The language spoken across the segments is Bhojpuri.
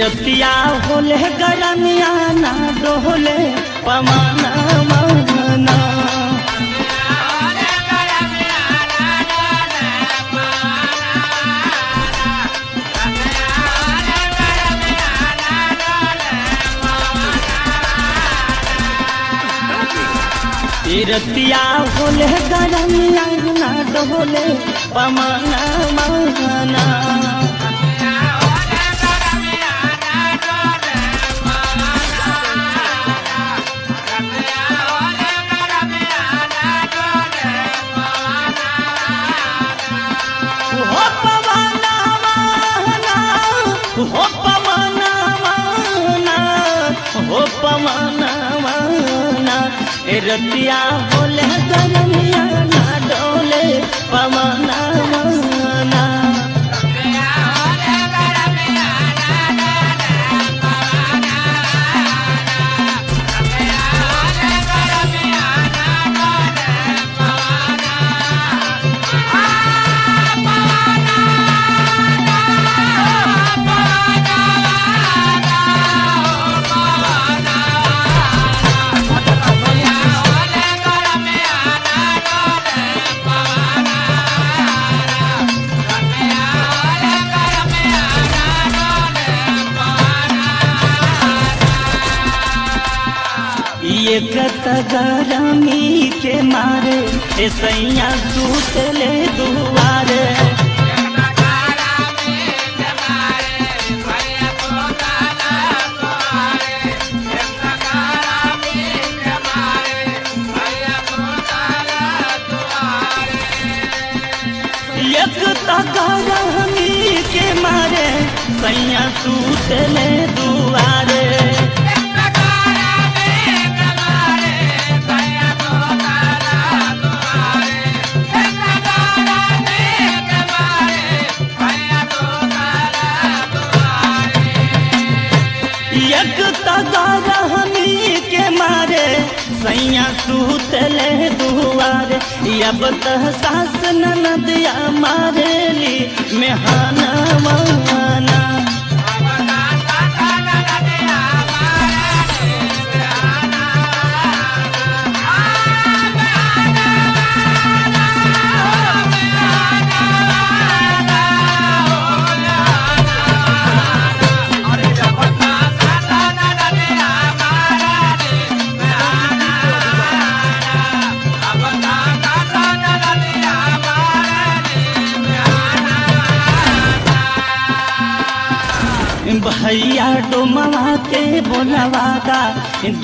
रतिया होले गरमिया ना डोले पमाना मना रतिया होले गरमिया ना डोले पमाना मना रतिया बोले गरमिया ना डोले पमाना मना एक गरमी के मारे सैया सूतले दुआरे एक गरमी के मारे सैया सूतले दुआरे के मारे सैया सूतले दुआरे अब तह सास ननदिया मारेली मेहाना माना भैया डोमवा के बोलवादा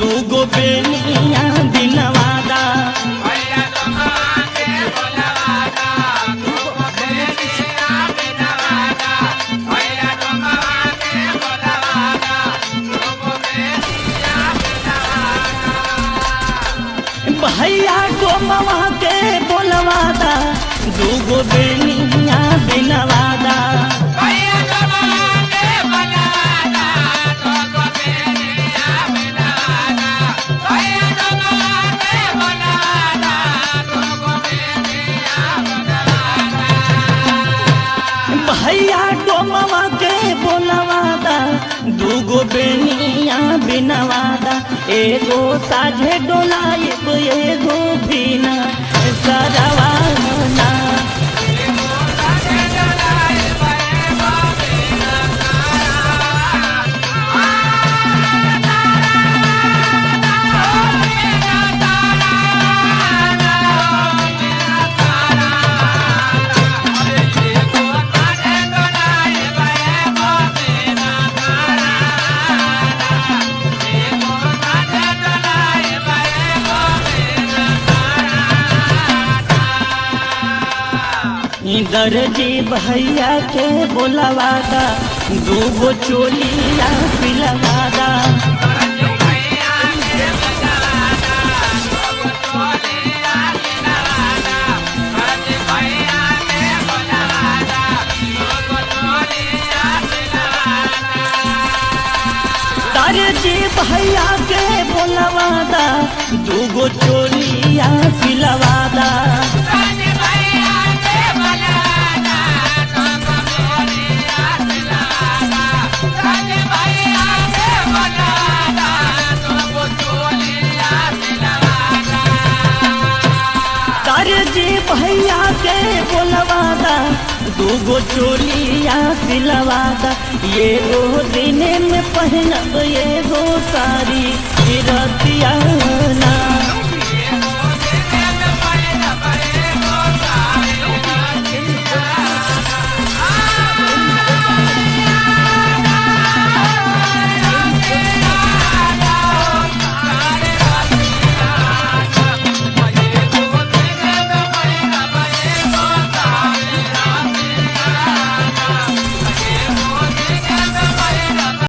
दूगो बेनिया दिनवादा भैया डोमवा के बोलवादा दूगो बेनिया दिनवादा भैया डोमवा के बोलवादा दूगो बेनिया बिनवादा एगो साझे डोलाइब एगो बिना सरवाना दर्जी भैया के बोलवादा दूगो चोलिया पिलवादा दर्जी भैया के बोलवादा दूगो चोलिया पिलवादा दूगो चोलिया सिलवादा, ये गो दिने में पहनब ये गो साड़ी।